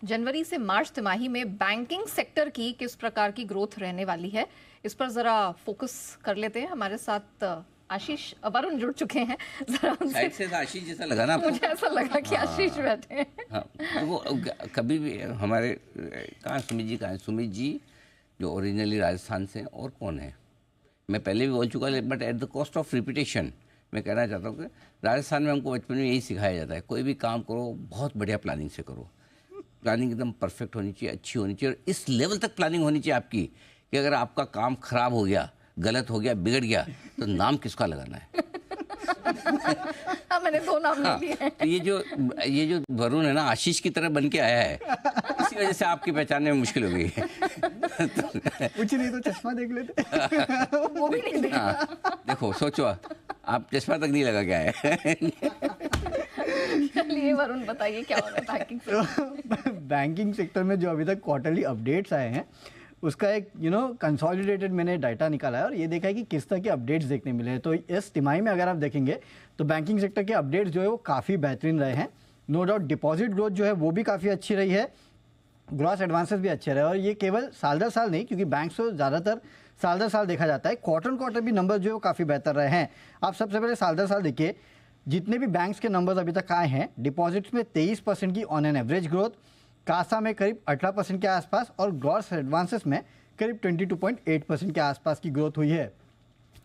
जनवरी से मार्च तिमाही में बैंकिंग सेक्टर की किस प्रकार की ग्रोथ रहने वाली है, इस पर जरा फोकस कर लेते हैं। हमारे साथ आशीष वरुण जुड़ चुके हैं। जरा उनसे साइड से तो आशीष जैसा लगा ना आपको? मुझे ऐसा लगा कि आशीष हाँ बैठे हैं। हाँ, तो वो कभी भी हमारे कहाँ सुमित जी, कहाँ सुमित जी जो ओरिजिनली राजस्थान से हैं, और कौन है, मैं पहले भी बोल चुका, but at the cost of repetition मैं कहना चाहता हूँ कि राजस्थान में हमको बचपन में यही सिखाया जाता है, कोई भी काम करो बहुत बढ़िया प्लानिंग से करो। प्लानिंग एकदम परफेक्ट होनी चाहिए, अच्छी होनी चाहिए, और इस लेवल तक प्लानिंग होनी चाहिए आपकी कि अगर आपका काम खराब हो गया, गलत हो गया, बिगड़ गया, तो नाम किसका लगाना है। हाँ, मैंने 2 नाम ले लिए हैं। तो ये जो वरुण है ना, आशीष की तरह बन के आया है, इसी वजह से आपकी पहचानने में मुश्किल हो गई है। कुछ नहीं तो चश्मा देख लेते। वो भी नहीं देखा। हाँ, देखो सोचो, आप चश्मा तक नहीं लगा के आए। चलिए वरुण बताइए क्या हो रहा है बैंकिंग सेक्टर। बैंकिंग सेक्टर में जो अभी तक क्वार्टरली अपडेट्स आए हैं उसका एक कंसोलिडेटेड मैंने डाटा निकाला है और ये देखा है कि किस तरह के अपडेट्स देखने मिले हैं। तो इस तिमाही में अगर आप देखेंगे तो बैंकिंग सेक्टर के अपडेट्स जो है वो काफ़ी बेहतरीन रहे हैं। नो डाउट डिपॉजिट ग्रोथ जो है वो भी काफ़ी अच्छी रही है, ग्रॉस एडवांसेस भी अच्छे रहे, और ये केवल साल दर साल नहीं, क्योंकि बैंक को ज़्यादातर साल दर साल देखा जाता है। क्वार्टर भी नंबर जो है वो काफ़ी बेहतर रहे हैं। आप सबसे पहले साल दर साल देखिए, जितने भी बैंक्स के नंबर्स अभी तक आए हैं, डिपॉजिट्स में 23% की on an average growth, CASA में करीब 18% के आसपास, और ग्रॉस एडवांसेस में करीब 22.8% के आसपास की ग्रोथ हुई है।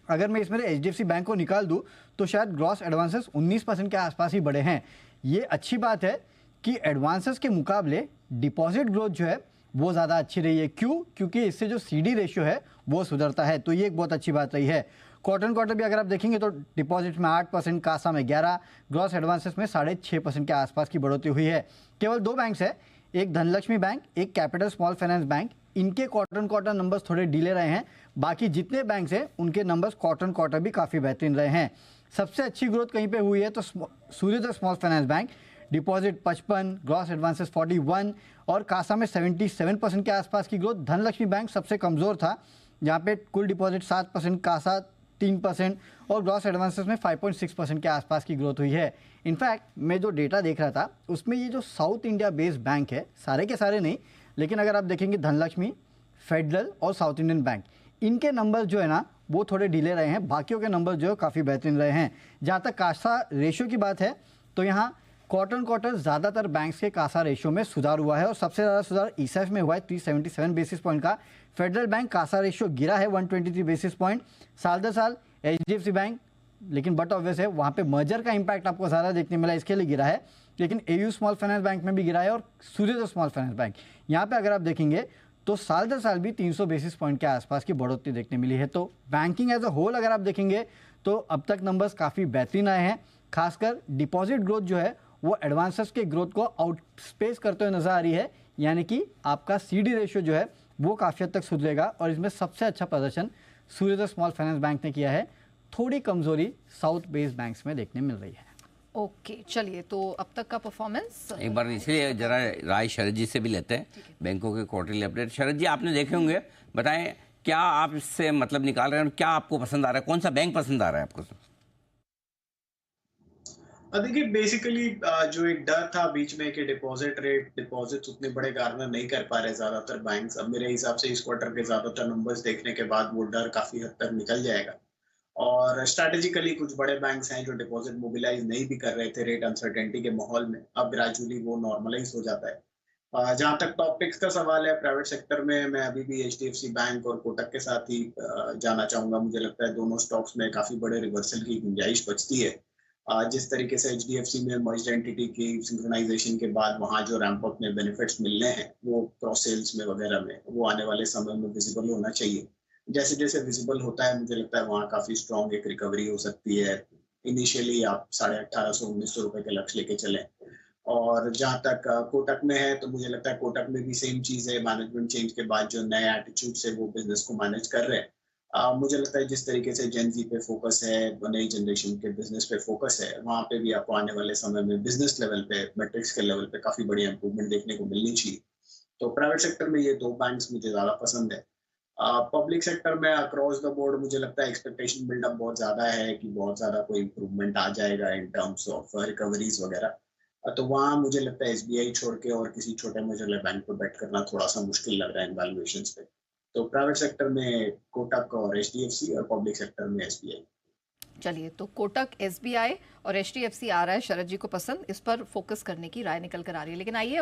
अगर मैं इसमें HDFC बैंक को निकाल दूं तो शायद ग्रॉस एडवांसेस 19% के आसपास ही बढ़े हैं। ये अच्छी बात है कि एडवांसेस के मुकाबले डिपॉजिट ग्रोथ जो है वो ज़्यादा अच्छी रही है। क्यों? क्योंकि इससे जो CD रेशियो है वो सुधरता है, तो ये एक बहुत अच्छी बात रही है। क्वार्टर भी अगर आप देखेंगे तो डिपॉजिट में 8%, कासा में 11%, ग्रॉस एडवांसेस में 6.5% के आसपास की बढ़ोतरी हुई है। केवल 2 बैंक्स है, एक धनलक्ष्मी बैंक, एक कैपिटल स्मॉल फाइनेंस बैंक, इनके क्वार्टर नंबर्स थोड़े डिले रहे हैं। बाकी जितने बैंक्स हैं उनके नंबर्स क्वार्टर भी काफ़ी बेहतरीन रहे हैं। सबसे अच्छी ग्रोथ कहीं पे हुई है तो सूर्योदय small finance bank, deposit 55, gross advances 41 और कासा में 77% के आसपास की ग्रोथ। धनलक्ष्मी बैंक सबसे कमज़ोर था, जहाँ पे कुल डिपॉजिट 7%, कासा 3% और ग्रॉस एडवांसेस में 5.6% के आसपास की ग्रोथ हुई है। इनफैक्ट मैं जो डेटा देख रहा था उसमें ये जो साउथ इंडिया बेस्ड बैंक है, सारे के सारे नहीं, लेकिन अगर आप देखेंगे धनलक्ष्मी, फेडरल और साउथ इंडियन बैंक, इनके नंबर जो है ना वो थोड़े डिले रहे हैं, बाकियों के नंबर जो है काफ़ी बेहतरीन रहे हैं। जहाँ तक कासा रेशियो की बात है तो यहाँ क्वार्टर ज़्यादातर बैंक्स के कासा रेशियो में सुधार हुआ है, और सबसे ज़्यादा सुधार ईसएफ में हुआ है 377 बेसिस पॉइंट का। फेडरल बैंक कासा रेशियो गिरा है 123 बेसिस पॉइंट साल दर साल। HDFC बैंक, लेकिन बट ऑब्वियस है वहाँ पे मर्जर का इम्पैक्ट आपको ज़्यादा देखने मिला, इसके लिए गिरा है। लेकिन AU स्मॉल फाइनेंस बैंक में भी गिरा है, और सूर्योदय स्मॉल फाइनेंस बैंक, यहाँ पे अगर आप देखेंगे तो साल दर साल भी 300 बेसिस पॉइंट के आसपास की बढ़ोतरी देखने मिली है। तो बैंकिंग एज अ होल अगर आप देखेंगे तो अब तक नंबर्स काफ़ी बेहतरीन आए हैं। खासकर डिपॉजिट ग्रोथ जो है वो एडवांसेस के ग्रोथ को आउटस्पेस करते हुए नजर आ रही है, यानी कि आपका CD रेशियो जो है वो काफ़ी हद तक सुधरेगा, और इसमें सबसे अच्छा प्रदर्शन सूर्योदय स्मॉल फाइनेंस बैंक ने किया है। थोड़ी कमजोरी साउथ बेस्ड बैंक्स में देखने मिल रही है। ओके, चलिए तो अब तक का परफॉर्मेंस एक बार इसलिए जरा राय शरद जी से भी लेते हैं, बैंकों के क्वार्टरली अपडेट। शरद जी, आपने देखे होंगे, बताएं क्या आप इससे मतलब निकाल रहे हैं, क्या आपको पसंद आ रहा है, कौन सा बैंक पसंद आ रहा है आपको? देखिए बेसिकली जो एक डर था बीच में कि डिपॉजिट्स उतने बड़े गार्नर नहीं कर पा रहे ज्यादातर बैंक्स, अब मेरे हिसाब से इस क्वार्टर के ज्यादातर नंबर्स देखने के बाद वो डर काफी हद तक निकल जाएगा। और स्ट्रैटेजिकली कुछ बड़े बैंक्स हैं जो डिपॉजिट मोबिलाइज नहीं भी कर रहे थे रेट अनसर्टेनिटी के माहौल में, अब ग्रेजुअली वो नॉर्मलाइज हो जाता है। जहां तक टॉप पिक्स का सवाल है प्राइवेट सेक्टर में, मैं अभी भी HDFC बैंक और कोटक के साथ ही जाना चाहूंगा। मुझे लगता है दोनों स्टॉक्स में काफी बड़े रिवर्सल की गुंजाइश बचती है। जिस तरीके से HDFC में मर्ज्ड एंटिटी की सिंक्रोनाइजेशन के बाद वहाँ जो रैंप अप में बेनिफिट्स मिलने हैं वो क्रॉस सेल्स में वगैरह में, वो आने वाले समय में विजिबल होना चाहिए। जैसे जैसे विजिबल होता है मुझे लगता है वहाँ काफी स्ट्रॉन्ग एक रिकवरी हो सकती है। इनिशियली आप 1850-1900 रुपए के लक्ष्य लेके चलें। और जहाँ तक कोटक में है तो मुझे लगता है कोटक में भी सेम चीज है, मैनेजमेंट चेंज के बाद जो नए एटीट्यूड से वो बिजनेस को मैनेज कर रहे हैं। मुझे लगता है जिस तरीके से जेन जी पे फोकस है, नई जनरेशन के बिजनेस पे फोकस है, वहाँ पे भी आपको आने वाले समय में बिजनेस लेवल पे, मैट्रिक्स के लेवल पे काफी बड़ी इंप्रूवमेंट देखने को मिलनी चाहिए। तो प्राइवेट सेक्टर में ये 2 बैंक्स मुझे ज्यादा पसंद है। पब्लिक सेक्टर में अक्रॉस द बोर्ड मुझे लगता है एक्सपेक्टेशन बिल्डअप बहुत ज्यादा है कि बहुत ज्यादा कोई इंप्रूवमेंट आ जाएगा इन टर्म्स ऑफ रिकवरीज वगैरह। तो वहाँ मुझे लगता है एसबीआई छोड़ के और किसी छोटे मुझे बैंक पे बेट करना थोड़ा सा मुश्किल लग रहा है इन वैल्यूएशंस पे। तो प्राइवेट सेक्टर में कोटक और एचडीएफसी और पब्लिक सेक्टर में एसबीआई। चलिए, तो कोटक, एसबीआई और एचडीएफसी आ रहा है शरद जी को पसंद, इस पर फोकस करने की राय निकल कर आ रही है। लेकिन आइए